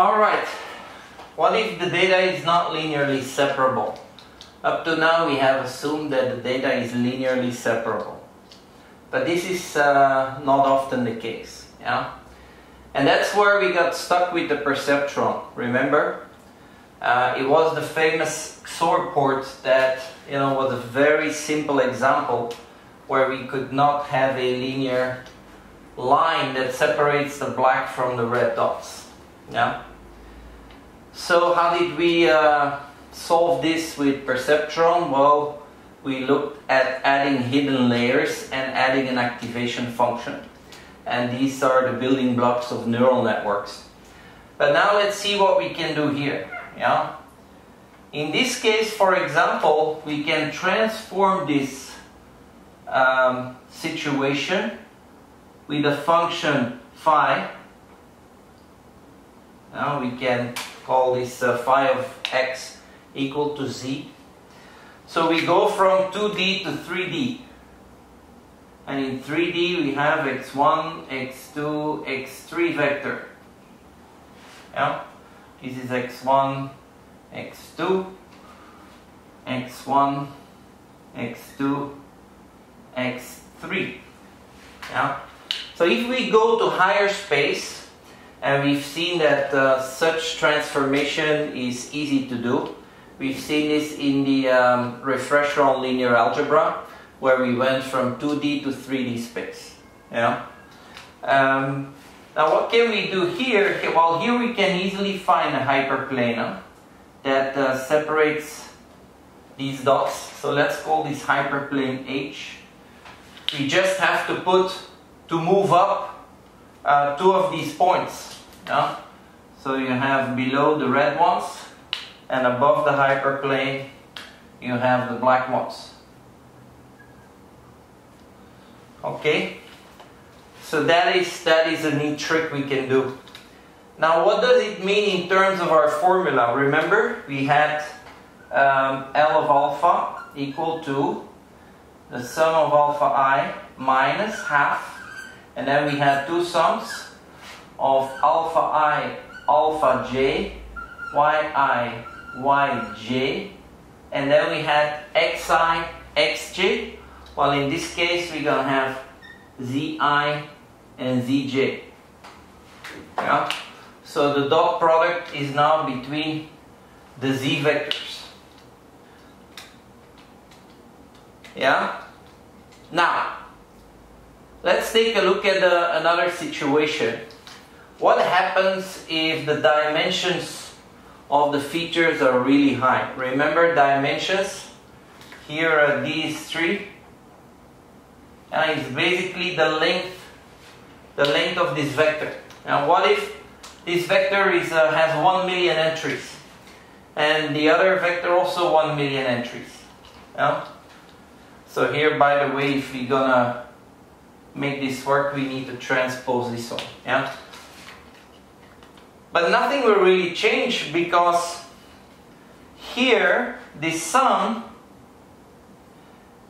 Alright, what if the data is not linearly separable? Up to now we have assumed that the data is linearly separable. But this is not often the case. Yeah? And that's where we got stuck with the perceptron. Remember? It was the famous XOR port that was a very simple example where we could not have a linear line that separates the black from the red dots. Yeah? So how did we solve this with perceptron? Well, we looked at adding hidden layers and adding an activation function. And these are the building blocks of neural networks. But now let's see what we can do here. Yeah? In this case, for example, we can transform this situation with a function phi. Now we can call this phi of x equal to z. So we go from 2D to 3D. And in 3D we have x1, x2, x3 vector. Yeah? This is x1, x2, x1, x2, x3. Yeah? So if we go to higher space, and we've seen that such transformation is easy to do. We've seen this in the refresher on linear algebra, where we went from 2D to 3D space. Yeah? Now what can we do here? Well, here we can easily find a hyperplane that separates these dots. So let's call this hyperplane H. We just have to move up two of these points. Yeah? So you have below the red ones, and above the hyperplane you have the black ones. Okay? So that is a neat trick we can do. Now what does it mean in terms of our formula? Remember, we had L of alpha equal to the sum of alpha I minus half, and then we had two sums of alpha I, alpha j, yi, yj, and then we had xi, xj. Well, in this case we're going to have zi and zj. Yeah? So the dot product is now between the z vectors. Yeah? Now, let's take a look at another situation. What happens if the dimensions of the features are really high? Remember dimensions? Here are these three. And it's basically the length of this vector. Now what if this vector has 1 million entries, and the other vector also 1 million entries? Yeah? So here, by the way, if we're gonna make this work, we need to transpose this one. Yeah? But nothing will really change, because here, this sum,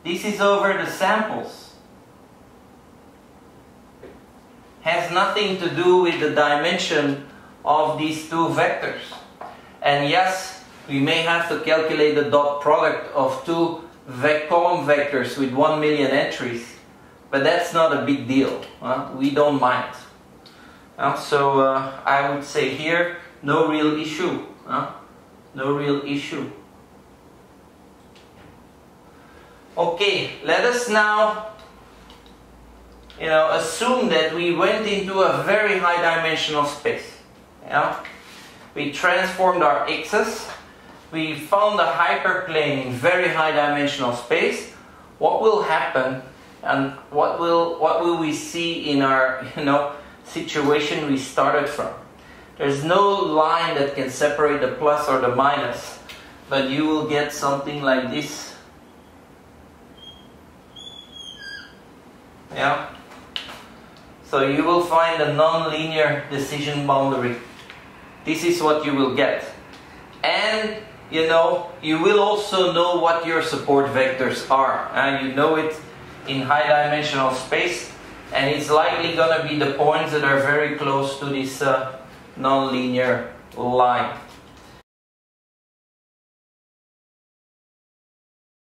this is over the samples, has nothing to do with the dimension of these two vectors. And yes, we may have to calculate the dot product of two column vectors with 1 million entries, but that's not a big deal. We don't mind. So I would say here, no real issue. No real issue. Okay, let us now assume that we went into a very high dimensional space. Yeah? We transformed our x's. We found a hyperplane in very high dimensional space. What will happen, and what will we see in our situation we started from? There's no line that can separate the plus or the minus, but you will get something like this. Yeah? So you will find a non-linear decision boundary. This is what you will get. And you will also know what your support vectors are. You know it in high dimensional space, and it's likely going to be the points that are very close to this non-linear line.